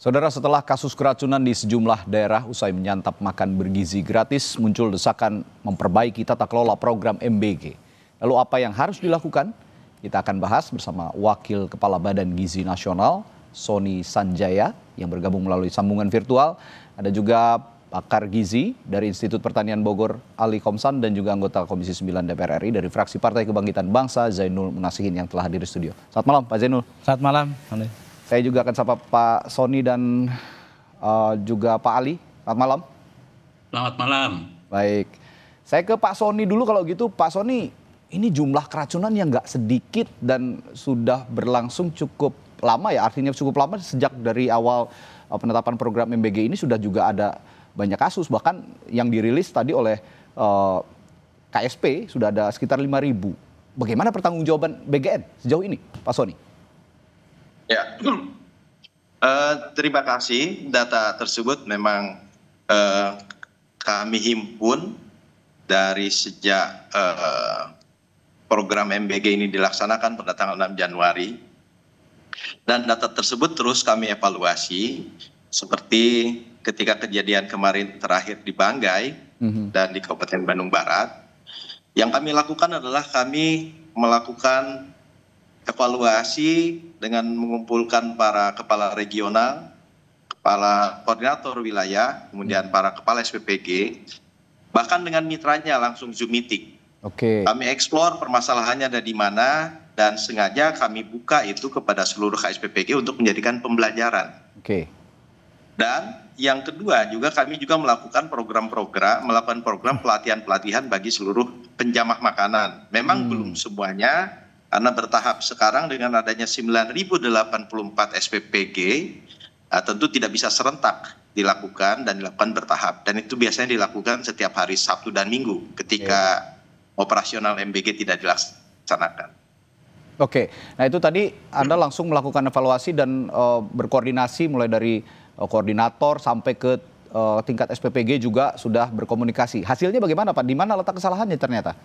Saudara, setelah kasus keracunan di sejumlah daerah usai menyantap makan bergizi gratis, muncul desakan memperbaiki tata kelola program MBG. Lalu apa yang harus dilakukan? Kita akan bahas bersama Wakil Kepala Badan Gizi Nasional, Sony Sanjaya, yang bergabung melalui sambungan virtual. Ada juga pakar gizi dari Institut Pertanian Bogor, Ali Komsan, dan juga anggota Komisi 9 DPR RI dari fraksi Partai Kebangkitan Bangsa, Zainul Munasihin, yang telah hadir di studio. Selamat malam, Pak Zainul. Selamat malam. Saya juga akan sapa Pak Sony dan juga Pak Ali. Selamat malam. Selamat malam. Baik, saya ke Pak Sony dulu kalau gitu. Pak Sony, ini jumlah keracunan yang nggak sedikit dan sudah berlangsung cukup lama ya, artinya cukup lama sejak dari awal penetapan program MBG ini sudah juga ada banyak kasus, bahkan yang dirilis tadi oleh KSP sudah ada sekitar 5.000. Bagaimana pertanggungjawaban BGN sejauh ini, Pak Sony? Ya, terima kasih. Data tersebut memang kami himpun dari sejak program MBG ini dilaksanakan pada tanggal 6 Januari. Dan data tersebut terus kami evaluasi, seperti ketika kejadian kemarin terakhir di Banggai dan di Kabupaten Bandung Barat. Yang kami lakukan adalah kami melakukan evaluasi dengan mengumpulkan para kepala regional, kepala koordinator wilayah, kemudian para kepala SPPG, bahkan dengan mitranya langsung Zoom meeting. Oke. Kami eksplor permasalahannya ada di mana, dan sengaja kami buka itu kepada seluruh KSPPG untuk menjadikan pembelajaran. Oke. Dan yang kedua juga kami juga melakukan program pelatihan-pelatihan bagi seluruh penjamah makanan. Memang belum semuanya, karena bertahap. Sekarang dengan adanya 9.084 SPPG, tentu tidak bisa serentak dilakukan dan dilakukan bertahap. Dan itu biasanya dilakukan setiap hari Sabtu dan Minggu ketika operasional MBG tidak dilaksanakan. Oke, nah itu tadi Anda langsung melakukan evaluasi dan berkoordinasi mulai dari koordinator sampai ke tingkat SPPG juga sudah berkomunikasi. Hasilnya bagaimana, Pak? Di mana letak kesalahannya ternyata?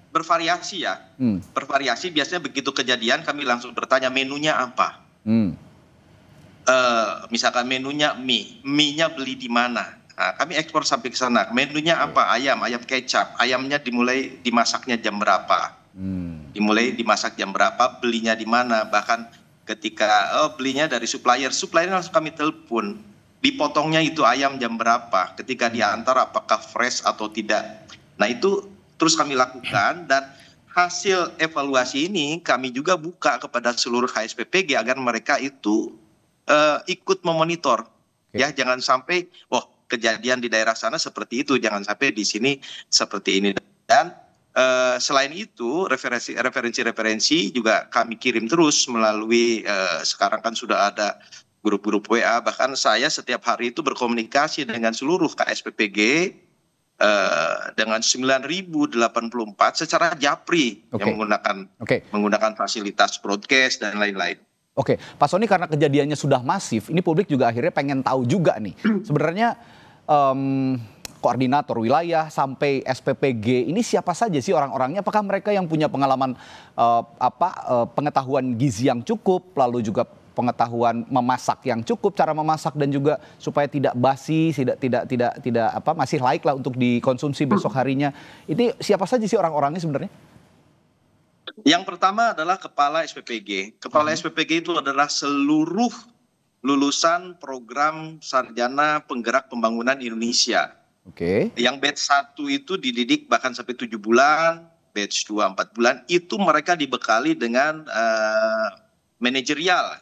Bervariasi ya, bervariasi. Biasanya begitu kejadian kami langsung bertanya menunya apa. Misalkan menunya mie-nya beli di mana. Nah, kami ekspor sampai ke sana. Menunya apa? Ayam kecap. Ayamnya dimulai dimasaknya jam berapa? Dimulai dimasak jam berapa? Belinya di mana? Bahkan ketika belinya dari supplier langsung kami telepon. Dipotongnya itu ayam jam berapa? Ketika diantar apakah fresh atau tidak? Nah itu terus kami lakukan, dan hasil evaluasi ini kami juga buka kepada seluruh KSPPG agar mereka itu ikut memonitor. Ya, jangan sampai kejadian di daerah sana seperti itu, jangan sampai di sini seperti ini. Dan selain itu referensi juga kami kirim terus melalui sekarang kan sudah ada grup-grup WA, bahkan saya setiap hari itu berkomunikasi dengan seluruh KSPPG dengan 9.084 secara japri yang menggunakan fasilitas broadcast dan lain-lain. Oke, Pak Sony, karena kejadiannya sudah masif, ini publik juga akhirnya pengen tahu juga nih. Sebenarnya koordinator wilayah sampai SPPG ini siapa saja sih orang-orangnya? Apakah mereka yang punya pengalaman pengetahuan gizi yang cukup, lalu juga pengetahuan memasak yang cukup, cara memasak, dan juga supaya tidak basi, tidak masih laik lah untuk dikonsumsi besok harinya. Ini siapa saja sih orang-orangnya sebenarnya? Yang pertama adalah kepala SPPG. Kepala SPPG itu adalah seluruh lulusan program Sarjana Penggerak Pembangunan Indonesia. Oke. Yang batch 1 itu dididik bahkan sampai 7 bulan, batch 2 4 bulan, itu mereka dibekali dengan manajerial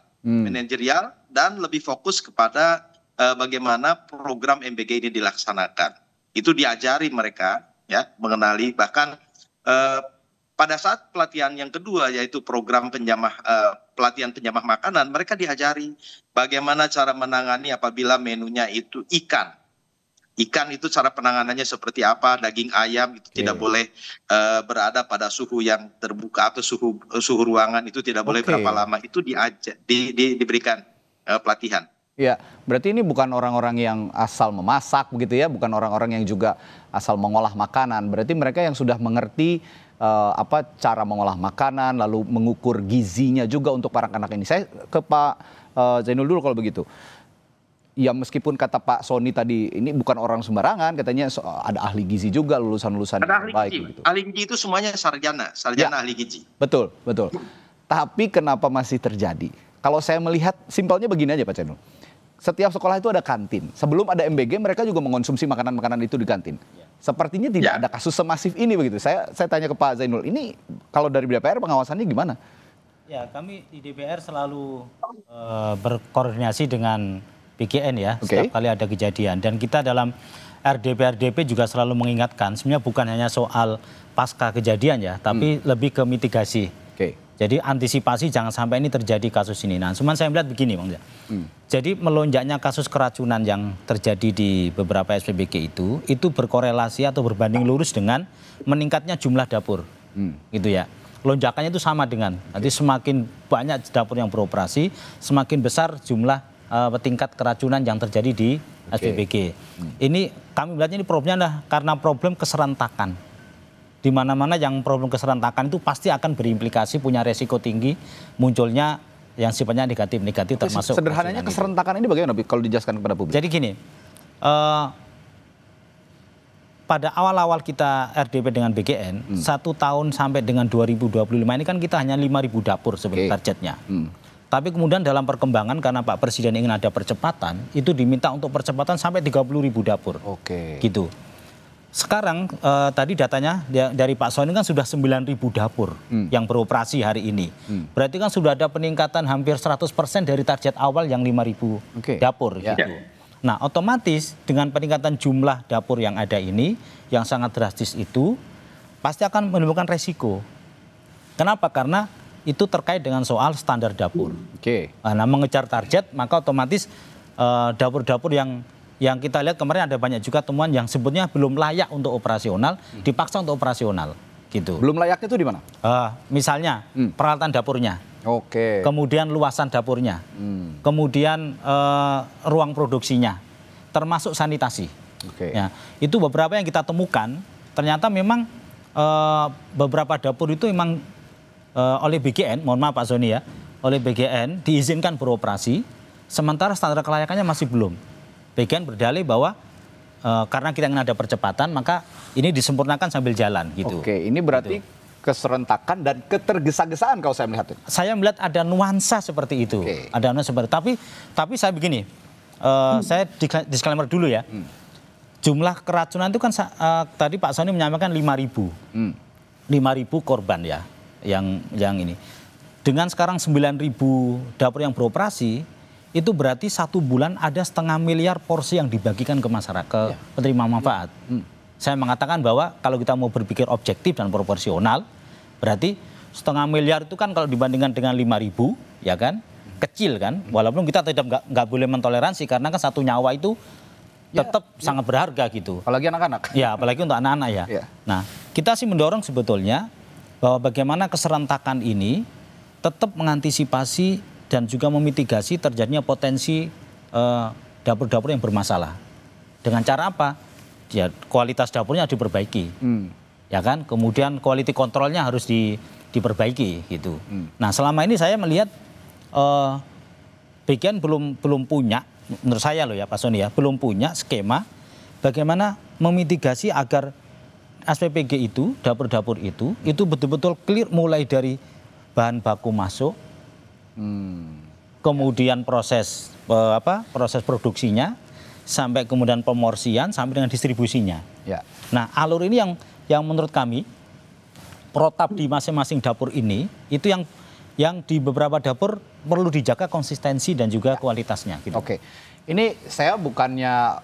dan lebih fokus kepada bagaimana program MBG ini dilaksanakan. Itu diajari mereka ya, mengenali, bahkan pada saat pelatihan yang kedua yaitu program pelatihan penjamah makanan, mereka diajari bagaimana cara menangani apabila menunya itu ikan. Ikan itu cara penanganannya seperti apa, daging ayam itu tidak boleh berada pada suhu yang terbuka atau suhu ruangan itu tidak boleh berapa lama, itu diberikan pelatihan. Ya, berarti ini bukan orang-orang yang asal memasak begitu ya, bukan orang-orang yang juga asal mengolah makanan. Berarti mereka yang sudah mengerti cara mengolah makanan, lalu mengukur gizinya juga untuk para anak ini. Saya ke Pak Zainul dulu kalau begitu. Ya meskipun kata Pak Sony tadi ini bukan orang sembarangan, katanya ada ahli gizi juga lulusan-lulusan Ada ahli baik gizi. gitu. Ahli gizi itu semuanya sarjana ahli gizi. Betul, betul. Tapi kenapa masih terjadi? Kalau saya melihat simpelnya begini aja Pak Zainul. Setiap sekolah itu ada kantin. Sebelum ada MBG mereka juga mengonsumsi makanan-makanan itu di kantin. Sepertinya tidak ada kasus semasif ini begitu. Saya tanya ke Pak Zainul, ini kalau dari DPR pengawasannya gimana? Ya, kami di DPR selalu berkoordinasi dengan BGN ya, setiap kali ada kejadian. Dan kita dalam RDP juga selalu mengingatkan, sebenarnya bukan hanya soal pasca kejadian ya, tapi lebih ke mitigasi. Jadi antisipasi jangan sampai ini terjadi kasus ini. Nah, cuman saya melihat begini Bang. Jadi melonjaknya kasus keracunan yang terjadi di beberapa SPBG itu berkorelasi atau berbanding lurus dengan meningkatnya jumlah dapur. Gitu ya. Lonjakannya itu sama dengan, nanti semakin banyak dapur yang beroperasi, semakin besar jumlah tingkat keracunan yang terjadi di SPBG. Ini kami melihatnya ini problemnya adalah karena problem keserentakan. Di mana-mana yang problem keserentakan itu pasti akan berimplikasi, punya resiko tinggi munculnya yang sifatnya negatif termasuk. Sederhananya keserentakan ini bagaimana kalau dijelaskan kepada publik? Jadi gini, pada awal-awal kita RDP dengan BGN, 1 tahun sampai dengan 2025 ini kan kita hanya 5.000 dapur sebenarnya targetnya. Tapi kemudian dalam perkembangan karena Pak Presiden ingin ada percepatan, itu diminta untuk percepatan sampai 30.000 dapur. Gitu. Sekarang tadi datanya dari Pak Sony kan sudah 9.000 dapur yang beroperasi hari ini. Berarti kan sudah ada peningkatan hampir 100% dari target awal yang 5.000 dapur gitu. Nah, otomatis dengan peningkatan jumlah dapur yang ada ini yang sangat drastis itu pasti akan menimbulkan resiko. Kenapa? Karena itu terkait dengan soal standar dapur. Nah, mengejar target maka otomatis dapur-dapur yang kita lihat kemarin ada banyak juga temuan yang sebetulnya belum layak untuk operasional, dipaksa untuk operasional, gitu. Belum layaknya itu di mana? Misalnya peralatan dapurnya, kemudian luasan dapurnya, kemudian ruang produksinya, termasuk sanitasi. Ya, itu beberapa yang kita temukan. Ternyata memang beberapa dapur itu memang oleh BGN, mohon maaf Pak Sony ya, oleh BGN diizinkan beroperasi, sementara standar kelayakannya masih belum. BGN berdalih bahwa karena kita ingin ada percepatan, maka ini disempurnakan sambil jalan gitu. Ini berarti keserentakan dan ketergesa-gesaan kalau saya melihat. Saya melihat ada nuansa seperti itu. Ada nuansa seperti tapi saya begini, saya disclaimer dulu ya. Jumlah keracunan itu kan tadi Pak Sony menyampaikan 5.000. 5.000 korban ya yang ini. Dengan sekarang 9.000 dapur yang beroperasi, itu berarti 1 bulan ada 0,5 miliar porsi yang dibagikan ke masyarakat, penerima manfaat. Saya mengatakan bahwa kalau kita mau berpikir objektif dan proporsional, berarti 0,5 miliar itu kan kalau dibandingkan dengan 5.000, ya kan, kecil kan. Walaupun kita nggak boleh mentoleransi karena kan satu nyawa itu tetap sangat berharga gitu. Apalagi anak-anak. Ya, apalagi untuk anak-anak ya. Nah, kita sih mendorong sebetulnya bahwa bagaimana keserentakan ini tetap mengantisipasi dan juga memitigasi terjadinya potensi dapur-dapur yang bermasalah. Dengan cara apa? Ya, kualitas dapurnya diperbaiki. Ya kan? Kemudian quality kontrolnya harus diperbaiki gitu. Nah, selama ini saya melihat BGN belum punya, menurut saya loh ya Pak Sony ya, belum punya skema bagaimana memitigasi agar SPPG itu, dapur-dapur itu betul-betul clear mulai dari bahan baku masuk, kemudian proses produksinya, sampai kemudian pemorsian, sampai dengan distribusinya. Nah, alur ini yang menurut kami protap di masing-masing dapur ini itu yang di beberapa dapur perlu dijaga konsistensi dan juga kualitasnya. Gitu. Ini saya bukannya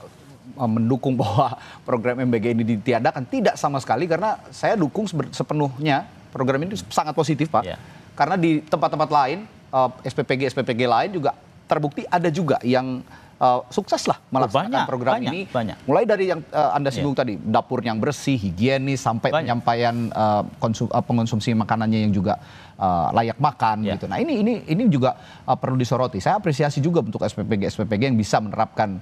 mendukung bahwa program MBG ini ditiadakan, tidak sama sekali, karena saya dukung sepenuhnya program ini sangat positif Pak. Karena di tempat-tempat lain SPPG lain juga terbukti ada juga yang sukses lah melaksanakan program ini. Mulai dari yang Anda singgung tadi, dapur yang bersih, higienis, sampai penyampaian pengonsumsi makanannya yang juga layak makan gitu. Nah, ini juga perlu disoroti. Saya apresiasi juga untuk SPPG yang bisa menerapkan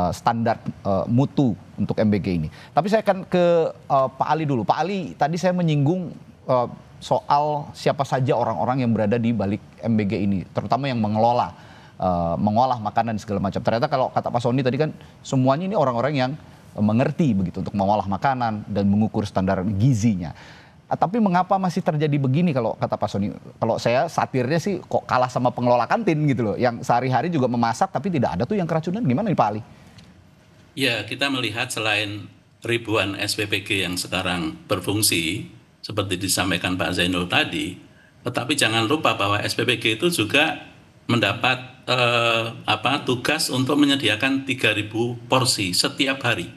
standar mutu untuk MBG ini. Tapi saya akan ke Pak Ali dulu. Pak Ali, tadi saya menyinggung soal siapa saja orang-orang yang berada di balik MBG ini, terutama yang mengelola mengolah makanan segala macam. Ternyata kalau kata Pak Sony tadi kan semuanya ini orang-orang yang mengerti begitu untuk mengolah makanan dan mengukur standar gizinya. Tapi mengapa masih terjadi begini kalau kata Pak Sony? Kalau saya satirnya sih kok kalah sama pengelola kantin gitu loh, yang sehari-hari juga memasak tapi tidak ada tuh yang keracunan. Gimana nih Pak Ali? Ya, kita melihat selain ribuan SPPG yang sekarang berfungsi, seperti disampaikan Pak Zainul tadi, tetapi jangan lupa bahwa SPPG itu juga mendapat tugas untuk menyediakan 3.000 porsi setiap hari.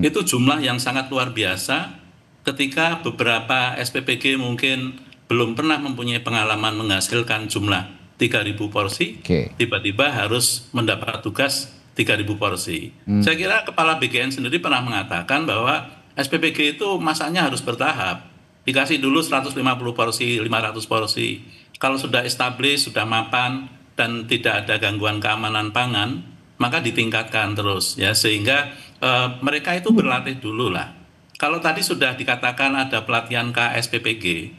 Itu jumlah yang sangat luar biasa ketika beberapa SPPG mungkin belum pernah mempunyai pengalaman menghasilkan jumlah 3.000 porsi, tiba-tiba harus mendapat tugas 3.000 porsi. Saya kira Kepala BGN sendiri pernah mengatakan bahwa SPPG itu masaknya harus bertahap. Dikasih dulu 150 porsi, 500 porsi. Kalau sudah established, sudah mapan, dan tidak ada gangguan keamanan pangan, maka ditingkatkan terus, ya, sehingga mereka itu berlatih dulu lah. Kalau tadi sudah dikatakan ada pelatihan KSPPG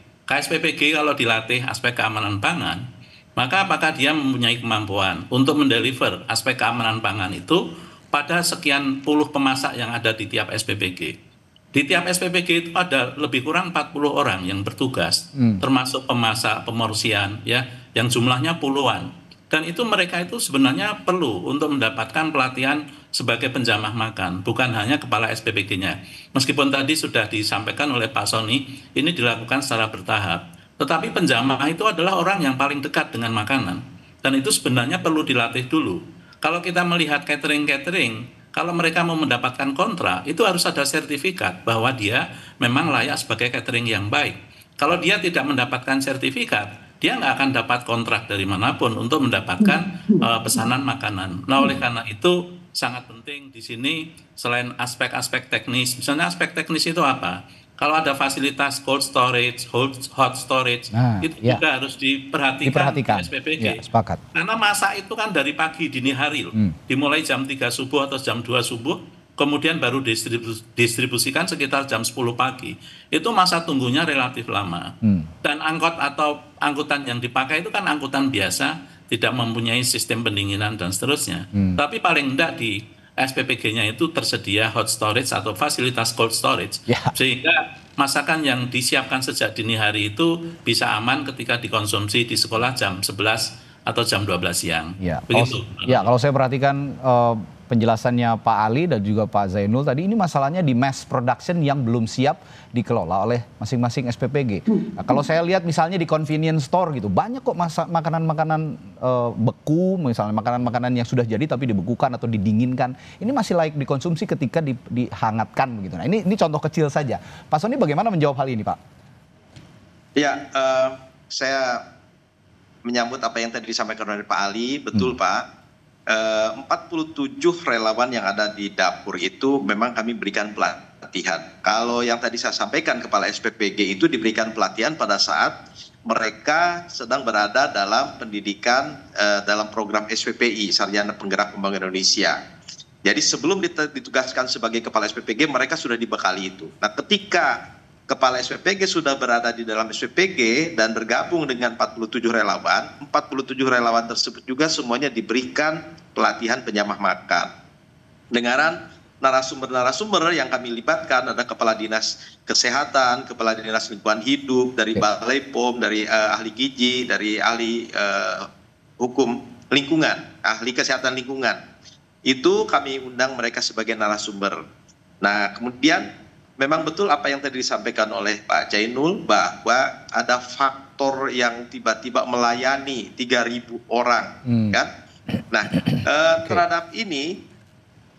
kalau dilatih aspek keamanan pangan, maka apakah dia mempunyai kemampuan untuk mendeliver aspek keamanan pangan itu pada sekian puluh pemasak yang ada di tiap SPPG. Di tiap SPPG itu ada lebih kurang 40 orang yang bertugas, termasuk pemasak, pemorsian, ya, yang jumlahnya puluhan. Dan itu mereka itu sebenarnya perlu untuk mendapatkan pelatihan sebagai penjamah makan, bukan hanya kepala SPPG-nya. Meskipun tadi sudah disampaikan oleh Pak Sony, ini dilakukan secara bertahap. Tetapi penjamah itu adalah orang yang paling dekat dengan makanan. Dan itu sebenarnya perlu dilatih dulu. Kalau kita melihat catering, kalau mereka mau mendapatkan kontrak, itu harus ada sertifikat bahwa dia memang layak sebagai catering yang baik. Kalau dia tidak mendapatkan sertifikat, dia nggak akan dapat kontrak dari manapun untuk mendapatkan pesanan makanan. Nah, oleh karena itu sangat penting di sini selain aspek-aspek teknis, misalnya aspek teknis itu apa? Kalau ada fasilitas cold storage, hot storage, itu juga harus diperhatikan di SPPG. Ya, sepakat. Karena masak itu kan dari pagi dini hari loh. Dimulai jam 3 subuh atau jam 2 subuh, kemudian baru distribusikan sekitar jam 10 pagi. Itu masa tunggunya relatif lama. Dan angkot atau angkutan yang dipakai itu kan angkutan biasa, tidak mempunyai sistem pendinginan dan seterusnya. Tapi paling enggak di SPPG-nya itu tersedia hot storage atau fasilitas cold storage, sehingga masakan yang disiapkan sejak dini hari itu bisa aman ketika dikonsumsi di sekolah jam 11 atau jam 12 siang. Begitu. Kalau saya perhatikan penjelasannya Pak Ali dan juga Pak Zainul tadi, ini masalahnya di mass production yang belum siap dikelola oleh masing-masing SPPG. Nah, kalau saya lihat misalnya di convenience store gitu, banyak kok makanan-makanan beku, misalnya makanan-makanan yang sudah jadi tapi dibekukan atau didinginkan. Ini masih layak dikonsumsi ketika dihangatkan begitu. Nah, ini contoh kecil saja. Pak Sony bagaimana menjawab hal ini, Pak? Ya, saya menyambut apa yang tadi disampaikan oleh Pak Ali, betul Pak. 47 relawan yang ada di dapur itu memang kami berikan pelatihan. Kalau yang tadi saya sampaikan kepala SPPG itu diberikan pelatihan pada saat mereka sedang berada dalam pendidikan dalam program SPPI, Sarjana Penggerak Pembangunan Indonesia. Jadi sebelum ditugaskan sebagai kepala SPPG mereka sudah dibekali itu. Nah, ketika kepala SPPG sudah berada di dalam SPPG dan bergabung dengan 47 relawan tersebut juga semuanya diberikan pelatihan penjamah makan. Dengaran narasumber-narasumber yang kami libatkan ada Kepala Dinas Kesehatan, Kepala Dinas Lingkungan Hidup, dari Balai POM, dari ahli gizi, dari ahli hukum lingkungan, ahli kesehatan lingkungan. Itu kami undang mereka sebagai narasumber. Nah, kemudian memang betul apa yang tadi disampaikan oleh Pak Zainul bahwa ada faktor yang tiba-tiba melayani 3.000 orang, kan? Nah, terhadap ini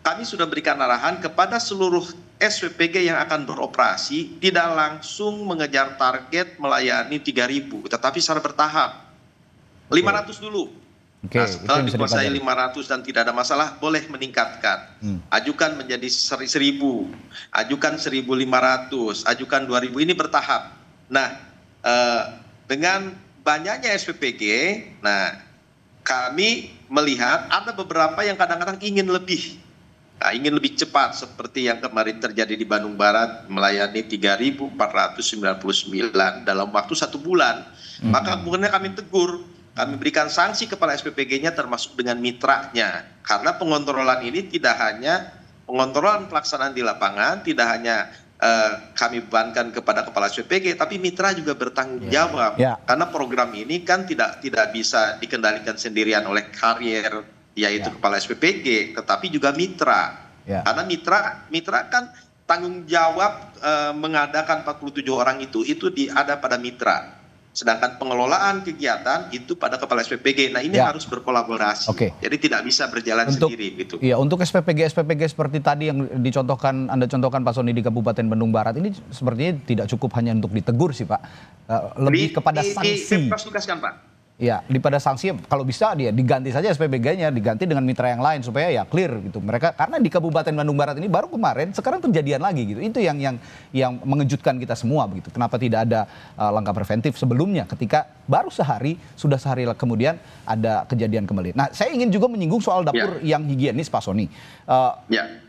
kami sudah berikan arahan kepada seluruh SPPG yang akan beroperasi tidak langsung mengejar target melayani 3.000, tetapi secara bertahap. 500 dulu. Nah, setelah dikuasai 500 dan tidak ada masalah, boleh meningkatkan. Ajukan menjadi 1.000, ajukan 1.500, ajukan 2.000, ini bertahap. Nah, dengan banyaknya SPPG, nah kami melihat ada beberapa yang kadang-kadang ingin lebih. Nah, ingin lebih cepat seperti yang kemarin terjadi di Bandung Barat melayani 3.499 dalam waktu 1 bulan. Maka kemudian kami tegur, kami berikan sanksi kepada SPPG-nya termasuk dengan mitranya. Karena pengontrolan ini tidak hanya pengontrolan pelaksanaan di lapangan, tidak hanya kami bebankan kepada kepala SPPG, tapi mitra juga bertanggung jawab. Karena program ini kan tidak bisa dikendalikan sendirian oleh karier, yaitu kepala SPPG, tetapi juga mitra. Karena mitra kan tanggung jawab mengadakan 47 orang itu ada pada mitra. Sedangkan pengelolaan kegiatan itu pada kepala SPPG. Nah ini harus berkolaborasi. Jadi tidak bisa berjalan sendiri gitu. Iya, untuk SPPG seperti tadi yang Anda contohkan Pak Sony di Kabupaten Bandung Barat ini sepertinya tidak cukup hanya untuk ditegur sih Pak. Lebih kepada sanksi. Tugaskan Pak. Ya, daripada sanksi kalau bisa dia diganti saja SPPG-nya, diganti dengan mitra yang lain supaya ya clear gitu. Mereka karena di Kabupaten Bandung Barat ini baru kemarin, sekarang kejadian lagi gitu. Itu yang mengejutkan kita semua begitu. Kenapa tidak ada langkah preventif sebelumnya ketika baru sudah sehari kemudian ada kejadian kembali. Nah, saya ingin juga menyinggung soal dapur yang higienis Pak Sony.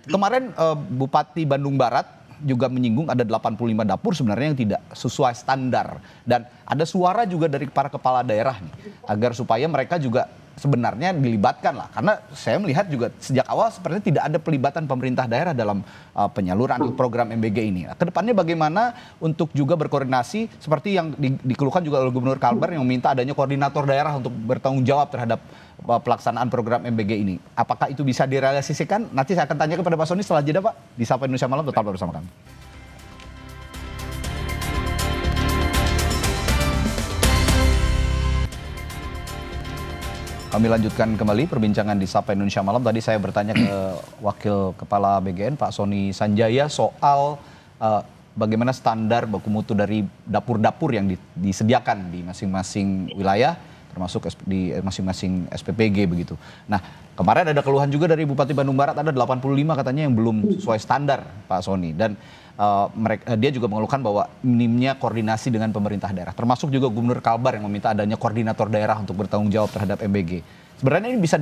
Kemarin Bupati Bandung Barat juga menyinggung ada 85 dapur sebenarnya yang tidak sesuai standar. Dan ada suara juga dari para kepala daerah nih, agar supaya mereka juga sebenarnya dilibatkan lah. Karena saya melihat juga sejak awal sepertinya tidak ada pelibatan pemerintah daerah dalam penyaluran program MBG ini. Kedepannya bagaimana untuk juga berkoordinasi seperti yang dikeluhkan juga oleh Gubernur Kalbar yang meminta adanya koordinator daerah untuk bertanggung jawab terhadap pelaksanaan program MBG ini. Apakah itu bisa direalisasikan? Nanti saya akan tanya kepada Pak Sony setelah jeda Pak. Di Sapa Indonesia Malam tetap bersama kami. Kami lanjutkan kembali perbincangan di Sapa Indonesia Malam. Tadi saya bertanya ke Wakil Kepala BGN Pak Sony Sanjaya soal bagaimana standar baku mutu dari dapur-dapur yang disediakan di masing-masing wilayah, termasuk di masing-masing SPPG begitu. Nah, kemarin ada keluhan juga dari Bupati Bandung Barat, ada 85 katanya yang belum sesuai standar Pak Sony. Dan dia juga mengeluhkan bahwa minimnya koordinasi dengan pemerintah daerah. Termasuk juga Gubernur Kalbar yang meminta adanya koordinator daerah untuk bertanggung jawab terhadap MBG. Sebenarnya ini bisa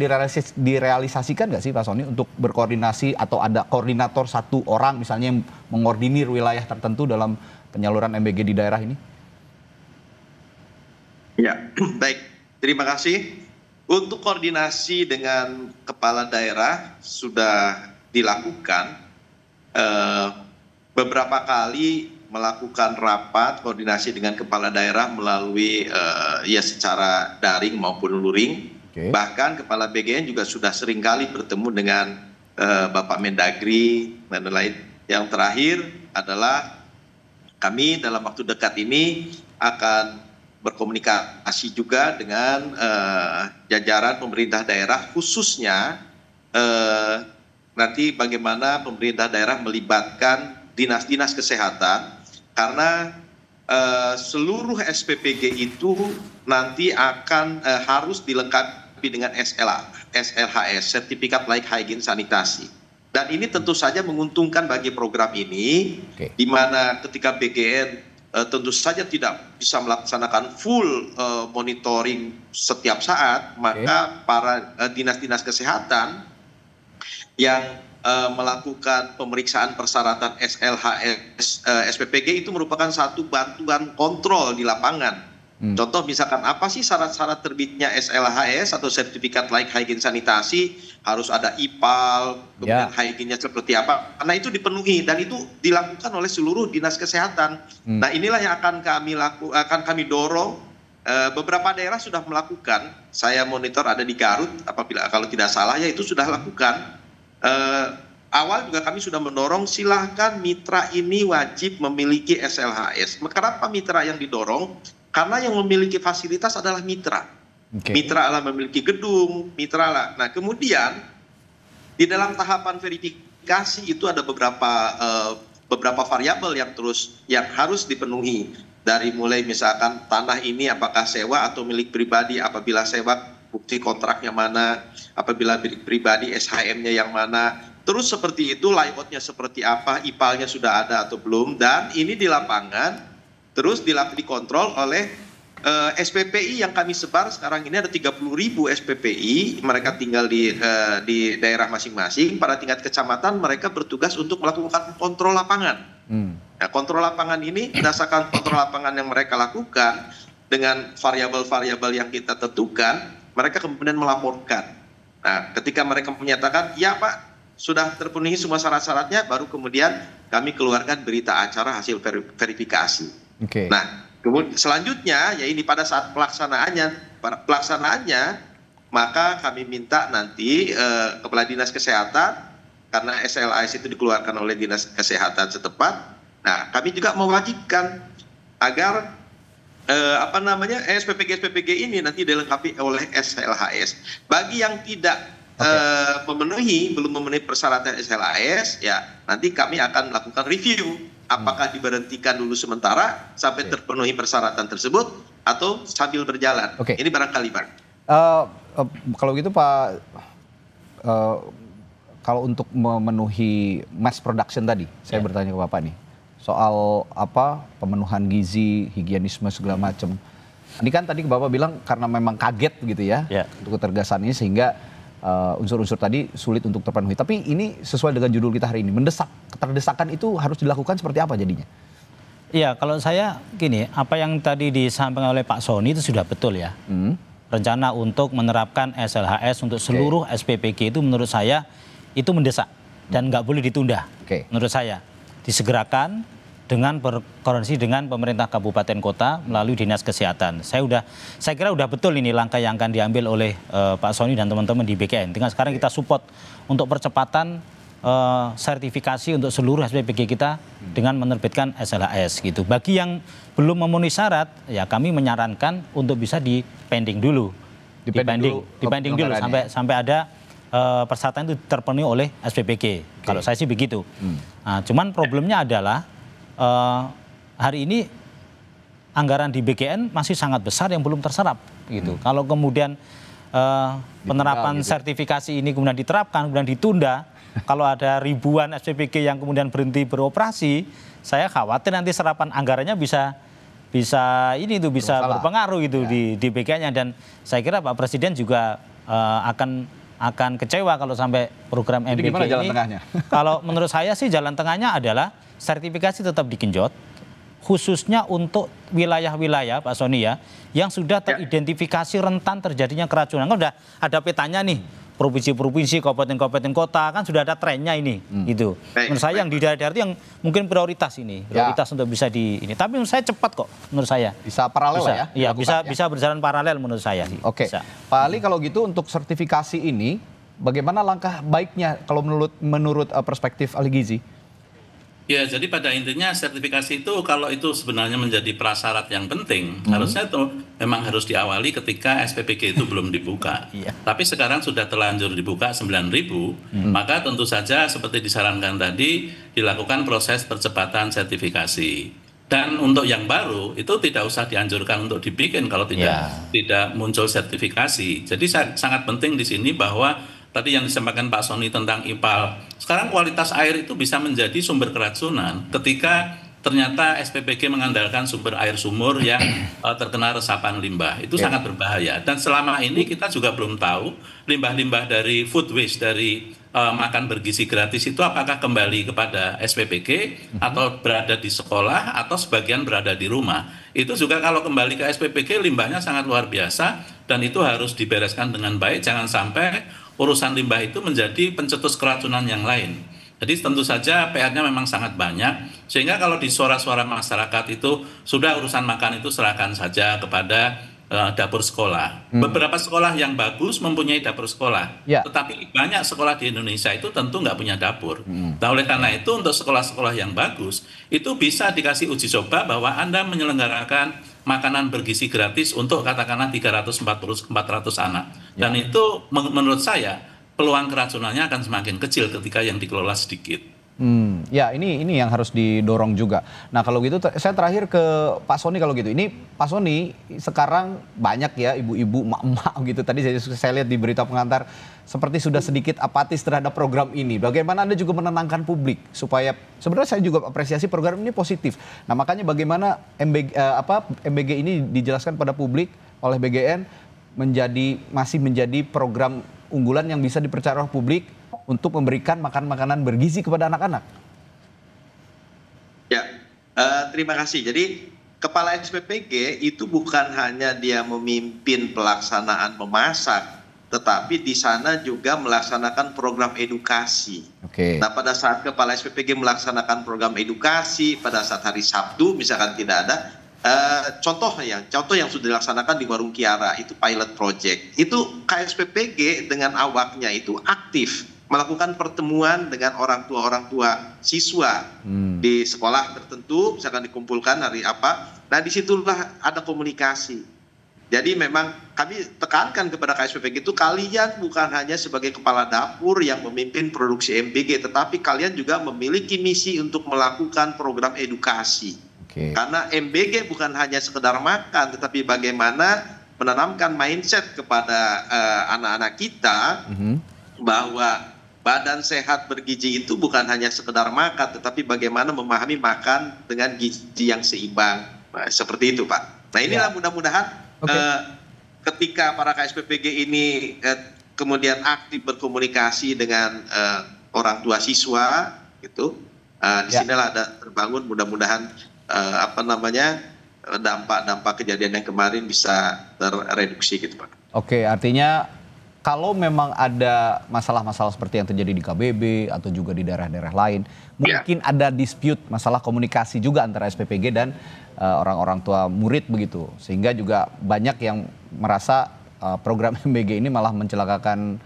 direalisasikan nggak sih Pak Sony untuk berkoordinasi atau ada koordinator satu orang misalnya yang mengordinir wilayah tertentu dalam penyaluran MBG di daerah ini? Ya, baik. Terima kasih. Untuk koordinasi dengan kepala daerah sudah dilakukan beberapa kali melakukan rapat koordinasi dengan kepala daerah melalui secara daring maupun luring. Bahkan kepala BGN juga sudah sering kali bertemu dengan Bapak Mendagri dan lain. Yang terakhir adalah kami dalam waktu dekat ini akan berkomunikasi juga dengan jajaran pemerintah daerah, khususnya nanti bagaimana pemerintah daerah melibatkan dinas-dinas kesehatan, karena seluruh SPPG itu nanti akan harus dilengkapi dengan SLHS, Sertifikat Layak Hygiene Sanitasi. Dan ini tentu saja menguntungkan bagi program ini, di mana ketika BGN tentu saja tidak bisa melaksanakan full monitoring setiap saat, maka para dinas-dinas kesehatan yang melakukan pemeriksaan persyaratan SLHS SPPG itu merupakan satu bantuan kontrol di lapangan. Contoh misalkan apa sih syarat-syarat terbitnya SLHS atau Sertifikat Layak Hygiene Sanitasi, harus ada IPAL, kemudian hygiene-nya seperti apa. Karena itu dipenuhi dan itu dilakukan oleh seluruh dinas kesehatan. Nah, inilah yang akan kami dorong. Beberapa daerah sudah melakukan. Saya monitor ada di Garut, kalau tidak salah ya itu sudah lakukan. Awal juga kami sudah mendorong silahkan mitra ini wajib memiliki SLHS. Kenapa mitra yang didorong? Karena yang memiliki fasilitas adalah mitra. Mitra lah memiliki gedung, mitra lah. Nah, kemudian di dalam tahapan verifikasi itu ada beberapa variabel yang harus dipenuhi. Dari mulai misalkan tanah ini apakah sewa atau milik pribadi, apabila sewa bukti kontraknya mana, apabila milik pribadi SHM-nya yang mana. Terus seperti itu, layout-nya seperti apa, IPAL-nya sudah ada atau belum, dan ini di lapangan terus dikontrol oleh SPPI yang kami sebar sekarang ini ada 30.000 SPPI, mereka tinggal di daerah masing-masing. Pada tingkat kecamatan mereka bertugas untuk melakukan kontrol lapangan. Nah, kontrol lapangan ini berdasarkan kontrol lapangan yang mereka lakukan, dengan variabel-variabel yang kita tentukan, mereka kemudian melaporkan. Nah, ketika mereka menyatakan, ya Pak, sudah terpenuhi semua syarat-syaratnya, baru kemudian kami keluarkan berita acara hasil verifikasi. Nah, kemudian selanjutnya, ya ini pada saat pelaksanaannya, maka kami minta nanti Kepala Dinas Kesehatan, karena SLAS itu dikeluarkan oleh Dinas Kesehatan setempat. Nah, kami juga mewajibkan agar SPPG ini nanti dilengkapi oleh SLHS. Bagi yang tidak belum memenuhi persyaratan SLHS, ya nanti kami akan melakukan review. Apakah diberhentikan dulu sementara sampai terpenuhi persyaratan tersebut atau sambil berjalan. Ini barangkali Pak. Kalau gitu Pak, kalau untuk memenuhi mass production tadi, saya bertanya ke Bapak nih, soal pemenuhan gizi, higienisme segala macam. Ini kan tadi Bapak bilang karena memang kaget gitu ya untuk ketergasan ini sehingga unsur-unsur tadi sulit untuk terpenuhi. Tapi ini sesuai dengan judul kita hari ini, mendesak. Keterdesakan itu harus dilakukan seperti apa jadinya? Iya, kalau saya gini, apa yang tadi disampaikan oleh Pak Sony itu sudah betul ya. Rencana untuk menerapkan SLHS untuk seluruh SPPG itu menurut saya itu mendesak dan nggak boleh ditunda. Menurut saya disegerakan dengan berkoordinasi dengan pemerintah kabupaten kota melalui dinas kesehatan. Saya kira udah betul ini langkah yang akan diambil oleh Pak Sony dan teman-teman di BKN. Tinggal sekarang kita support untuk percepatan sertifikasi untuk seluruh SPPG kita dengan menerbitkan SLHS gitu. Bagi yang belum memenuhi syarat, ya kami menyarankan untuk bisa dipending dulu. Dipending dulu sampai ada persyaratan itu terpenuhi oleh SPPG. Kalau saya sih begitu. Nah, cuman problemnya adalah hari ini anggaran di BKN masih sangat besar yang belum terserap gitu. Kalau kemudian penerapan sertifikasi ini kemudian diterapkan, kemudian ditunda, kalau ada ribuan SPPG yang kemudian berhenti beroperasi, saya khawatir nanti serapan anggarannya bisa berpengaruh gitu di BKN-nya. Dan saya kira Pak Presiden juga akan kecewa kalau sampai program MBG ini. Jalan tengahnya? Kalau menurut saya sih jalan tengahnya adalah sertifikasi tetap digenjot, khususnya untuk wilayah-wilayah Pak Sony ya, yang sudah teridentifikasi rentan terjadinya keracunan. Kan udah ada petanya nih, provinsi-provinsi, kabupaten-kabupaten kota, kan sudah ada trennya ini, gitu. Menurut saya yang di daerah-daerah itu yang mungkin prioritas ini, prioritas untuk bisa ini. Tapi menurut saya cepat kok, menurut saya. Bisa paralel ya? Iya, bisa berjalan paralel menurut saya. Pak Ali, kalau gitu untuk sertifikasi ini, bagaimana langkah baiknya kalau menurut perspektif ahli gizi? Ya, jadi pada intinya sertifikasi itu kalau itu sebenarnya menjadi prasyarat yang penting, harusnya itu memang harus diawali ketika SPPG itu belum dibuka. Tapi sekarang sudah terlanjur dibuka 9.000, maka tentu saja seperti disarankan tadi dilakukan proses percepatan sertifikasi. Dan untuk yang baru itu tidak usah dianjurkan untuk dibikin kalau tidak muncul sertifikasi. Jadi sangat penting di sini bahwa tadi yang disampaikan Pak Sony tentang IPAL, sekarang kualitas air itu bisa menjadi sumber keracunan ketika ternyata SPPG mengandalkan sumber air sumur yang terkena resapan limbah. Itu sangat berbahaya. Dan selama ini kita juga belum tahu limbah-limbah dari food waste, dari makan bergizi gratis itu apakah kembali kepada SPPG atau berada di sekolah atau sebagian berada di rumah. Itu juga kalau kembali ke SPPG limbahnya sangat luar biasa dan itu harus dibereskan dengan baik. Jangan sampai urusan limbah itu menjadi pencetus keracunan yang lain. Jadi tentu saja PR-nya memang sangat banyak, sehingga kalau di suara-suara masyarakat itu sudah urusan makan itu serahkan saja kepada dapur sekolah. Beberapa sekolah yang bagus mempunyai dapur sekolah, tetapi banyak sekolah di Indonesia itu tentu nggak punya dapur. Nah, oleh karena itu untuk sekolah-sekolah yang bagus, itu bisa dikasih uji coba bahwa Anda menyelenggarakan makanan bergizi gratis untuk katakanlah 340-400 anak. Dan itu menurut saya peluang keracunannya akan semakin kecil ketika yang dikelola sedikit. Ya ini yang harus didorong juga. Nah kalau gitu saya terakhir ke Pak Sony kalau gitu. Ini Pak Sony sekarang banyak ya ibu-ibu, emak-emak gitu. Tadi saya lihat di berita pengantar seperti sudah sedikit apatis terhadap program ini. Bagaimana Anda juga menenangkan publik supaya sebenarnya saya juga apresiasi program ini positif. Nah makanya bagaimana MBG ini dijelaskan pada publik oleh BGN masih menjadi program unggulan yang bisa dipercaya oleh publik untuk memberikan makanan bergizi kepada anak-anak. Ya, terima kasih. Jadi kepala SPPG itu bukan hanya dia memimpin pelaksanaan memasak, tetapi di sana juga melaksanakan program edukasi. Oke. Nah, pada saat kepala SPPG melaksanakan program edukasi, pada saat hari Sabtu misalkan tidak ada, contoh yang sudah dilaksanakan di Warung Kiara itu pilot project. Itu KSPPG dengan awaknya itu aktif melakukan pertemuan dengan orang tua siswa di sekolah tertentu, misalkan dikumpulkan hari apa. Nah, disitulah ada komunikasi. Jadi memang kami tekankan kepada KSPPG itu, kalian bukan hanya sebagai kepala dapur yang memimpin produksi MBG, tetapi kalian juga memiliki misi untuk melakukan program edukasi. Karena MBG bukan hanya sekedar makan, tetapi bagaimana menanamkan mindset kepada anak-anak kita bahwa badan sehat bergizi itu bukan hanya sekedar makan, tetapi bagaimana memahami makan dengan gizi yang seimbang. Nah, seperti itu, Pak. Nah, inilah mudah-mudahan ketika para KSPPG ini kemudian aktif berkomunikasi dengan orang tua siswa, gitu, disinilah ada terbangun mudah-mudahan dampak-dampak kejadian yang kemarin bisa terreduksi, gitu, Pak. Oke, artinya kalau memang ada masalah-masalah seperti yang terjadi di KBB atau juga di daerah-daerah lain, mungkin ada dispute masalah komunikasi juga antara SPPG dan orang-orang tua murid begitu. Sehingga juga banyak yang merasa program MBG ini malah mencelakakan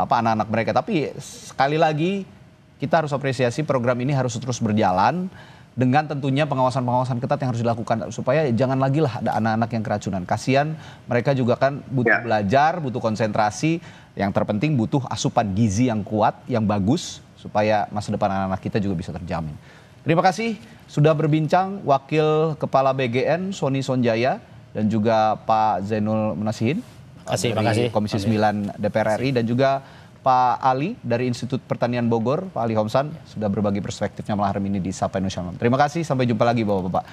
anak-anak mereka. Tapi sekali lagi kita harus apresiasi program ini harus terus berjalan, dengan tentunya pengawasan-pengawasan ketat yang harus dilakukan supaya jangan lagi lah ada anak-anak yang keracunan. Kasihan mereka juga kan butuh belajar, butuh konsentrasi, yang terpenting butuh asupan gizi yang kuat, yang bagus supaya masa depan anak-anak kita juga bisa terjamin. Terima kasih sudah berbincang Wakil Kepala BGN Sony Sonjaya dan juga Pak Zainul Munasihin dari Komisi 9 DPR RI, dan juga Pak Ali dari Institut Pertanian Bogor, Pak Ali Homsan, sudah berbagi perspektifnya malam hari ini di Sapa Indonesia Malam. Terima kasih, sampai jumpa lagi Bapak-Bapak.